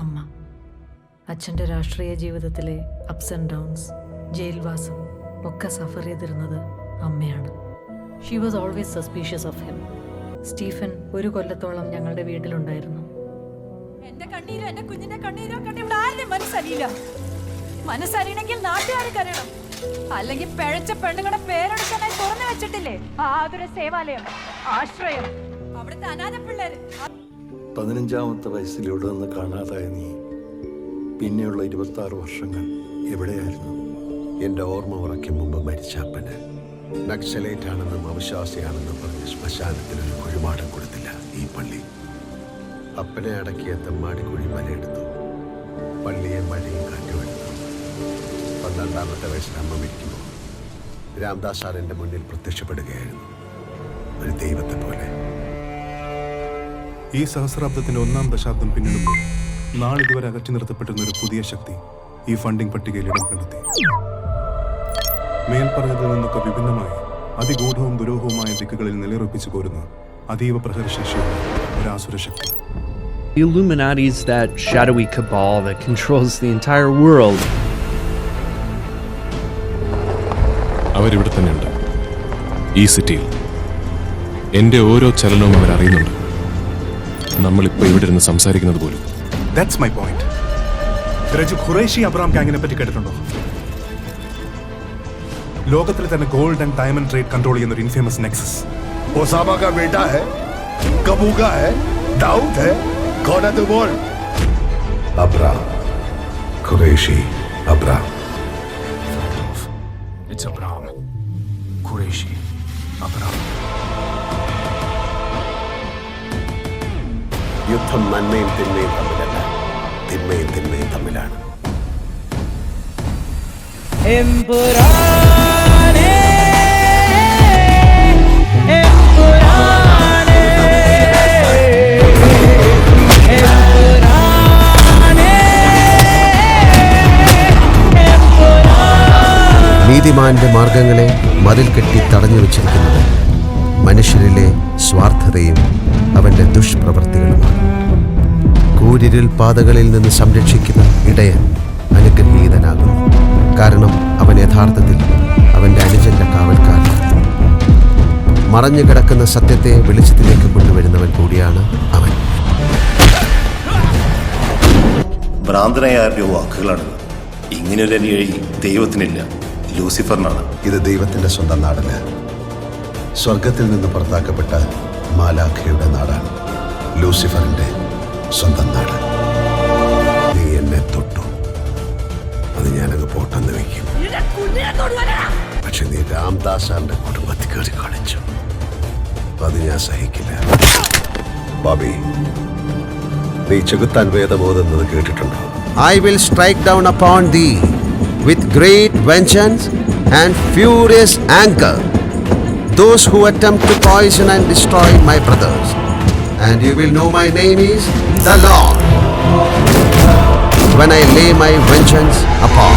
അമ്മ. അച്ഛൻ്റെ രാഷ്ട്രീയ ജീവിതത്തിലെ അപ്സ് ആൻഡ് ഡൗൺസ്, ജയിൽവാസം ഒക്കെ സഫർ ചെയ്തിരുന്നത് അമ്മയാണ്. She was always suspicious of him. Stephen 1 കൊല്ലത്തോളം ഞങ്ങളുടെ വീട്ടിലുണ്ടായിരുന്നു. എന്റെ കണ്ണീരോ എന്റെ കുഞ്ഞിന്റെ കണ്ണീരോ കണ്ട് ഇവിടെ ആരും മനസ്സറിയില്ല. മനസ്സറിയണമെങ്കിൽ നാട്ടുകാർ കരയണം. അല്ലെങ്കിൽ പിഴച്ച പെണ്ണുങ്ങളുടെ പേരെടുക്കാനായി തുറന്നു വെച്ചിട്ടില്ലേ ആതുര സേവാലയം, ആശ്രയം, അവിടുത്തെ അനാഥ പിള്ളേര്. 15ാമത്തെ വയസ്സിൽ ഇവിടെ നിന്ന് കാണാതായ നീ പിന്നെയുള്ള 26 വർഷങ്ങൾ എവിടെയായിരുന്നു? എൻ്റെ ഓർമ്മ ഉറയ്ക്കും മുമ്പ് മരിച്ച അപ്പന് നക്സലൈറ്റ് ആണെന്നും അവിശ്വാസിയാണെന്നും പറഞ്ഞ് ശ്മശാനത്തിൽ ഒരു കുഴിമാടം കൊടുത്തില്ല ഈ പള്ളി. അപ്പനെ അടക്കിയ തെമ്മാടിക്കുഴി മലയെടുത്തു, പള്ളിയെ മഴയും കാറ്റും എടുത്തു. 12ാമത്തെ വയസ്സിൽ അമ്മ മരിക്കുമ്പോൾ രാംദാസ് സാർ എൻ്റെ മുന്നിൽ പ്രത്യക്ഷപ്പെടുകയായിരുന്നു, ഒരു ദൈവത്തെ പോലെ. ഈ സഹസ്രാബ്ദത്തിന്റെ 1ാം ദശാബ്ദം പിന്നിടുമ്പോൾ നാളിതുവരെ അകറ്റി നിർത്തപ്പെട്ടിരുന്ന ഒരു പുതിയ ശക്തി ഈ ഫണ്ടിംഗ് പട്ടികയിൽ ഇടം കണ്ടെത്തി. മേൽപ്പറഞ്ഞതിൽ നിന്നൊക്കെ വിഭിന്നമായി അതിഗൂഢവും ദുരൂഹവുമായ ദിക്കുകളിൽ നിലയുറപ്പിച്ചു പോരുന്ന അതീവ പ്രഹരശേഷിയുള്ള ഒരു ആസുരശക്തി. The Illuminati is that shadowy cabal that controls the entire world. അവരിവിടെ തന്നെയുണ്ട്, ഈ സിറ്റിയിൽ. എൻ്റെ ഓരോ ചലനവും അവരറിയുന്നുണ്ട്. നമ്മളിപ്പോൾ ഇവിടെ ഇരുന്ന് സംസാരിക്കുന്നത് പോലും. That's my point. Raju, Qureshi Abram ഗാങ്ങിനെ പറ്റി കേട്ടിട്ടുണ്ടോ? ലോകത്തിലെ തന്നെ gold and diamond trade control ചെയ്യുന്ന ഒരു ഇൻഫേമസ് നെക്സസ്. ഒസാമ കാ ബേട്ടാ ഹൈ, കബൂക ഹൈ, ദാഊദ് ഹൈ, कौन है तू बोल? Abram, Qureshi Abram. It's Abram. Qureshi Abram. യുദ്ധം നന്മയും തിന്മയും തമ്മിലല്ല, തിന്മയും തിന്മയും തമ്മിലാണ്. നീതിമാന്റെ മാർഗങ്ങളെ മതിൽ കെട്ടി തടഞ്ഞു വെച്ചിരിക്കുന്നത് മനുഷ്യരിലെ സ്വാർത്ഥതയും അവന്റെ ദുഷ്പ്രവൃത്തികളുമാണ്. കൂരിരുൾ പാതകളിൽ നിന്ന് സംരക്ഷിക്കുന്ന ഇടയൻ അനുഗ്രഹീതനാകുന്നു. കാരണം അവൻ യഥാർത്ഥത്തിൽ അവന്റെ അനുജന്റെ കാവൽക്കാരനാണ്. മറഞ്ഞു കിടക്കുന്ന സത്യത്തെ വെളിച്ചത്തിലേക്ക് കൊണ്ടുവരുന്നവൻ കൂടിയാണ് അവൻ. ഭ്രാന്തനായ ആരുടെ വാക്കുകളാണ്. ഇങ്ങനൊരു അനുയായി ദൈവത്തിനില്ല, ലൂസിഫറിനാണ്. ഇത് ദൈവത്തിന്റെ സ്വന്തം നാടല്ല, സ്വർഗത്തിൽ നിന്ന് പുറത്താക്കപ്പെട്ട മാലാഖയുടെ നാടാണ്, ലൂസിഫറിന്റെ സ്വന്തം നാട്. നീ എന്നെ തൊട്ടു, അത് ഞാനങ്ങ് പോട്ടെന്ന് വയ്ക്കും. പക്ഷെ നീ രാംദാസാറിന്റെ കുടുംബത്തിൽ കയറി കളിച്ചു, അത് ഞാൻ സഹിക്കില്ല. ബോബി, നീ ചെകുത്താൻ വേദം ഓതുന്നത് കേട്ടിട്ടുണ്ടോ? I will strike down upon thee with great vengeance and furious anger those who attempt to poison and destroy my brothers, and you will know my name is the Lord when I lay my vengeance upon